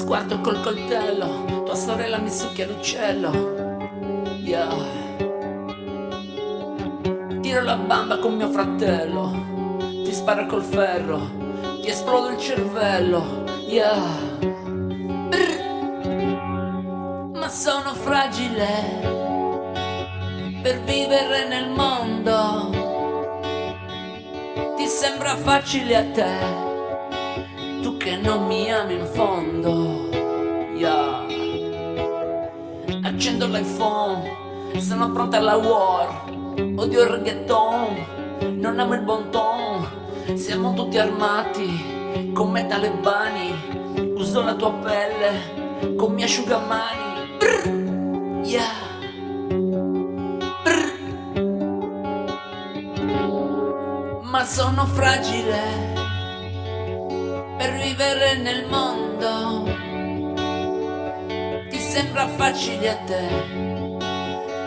squarto col coltello, tua sorella mi succhia l'uccello. Yeah. Tiro la bamba con mio fratello, ti sparo col ferro, ti esplodo il cervello. Yeah. Ma sono fragile per vivere nel mondo. Ti sembra facile a te, tu che non mi ami in fondo. Yeah. Accendo l'iPhone, sono pronta alla war. Odio il reggaeton, non amo il bon ton. Siamo tutti armati come talebani. Uso la tua pelle con miei asciugamani. Brr. Yeah. Brr. Ma sono fragile per vivere nel mondo. Ti sembra facile a te,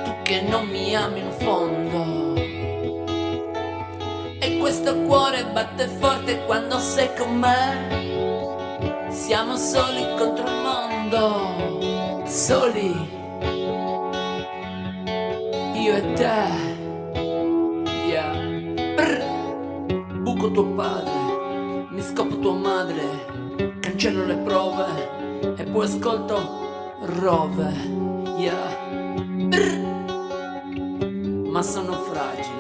tu che non mi ami in fondo. E questo cuore batte forte quando sei con me. Siamo soli contro il mondo, soli, io e te. Yeah. Brr. Buco tuo padre, mi scopo tua madre, cancello le prove e poi ascolto Rove. Yeah. Brr. Ma sono fragile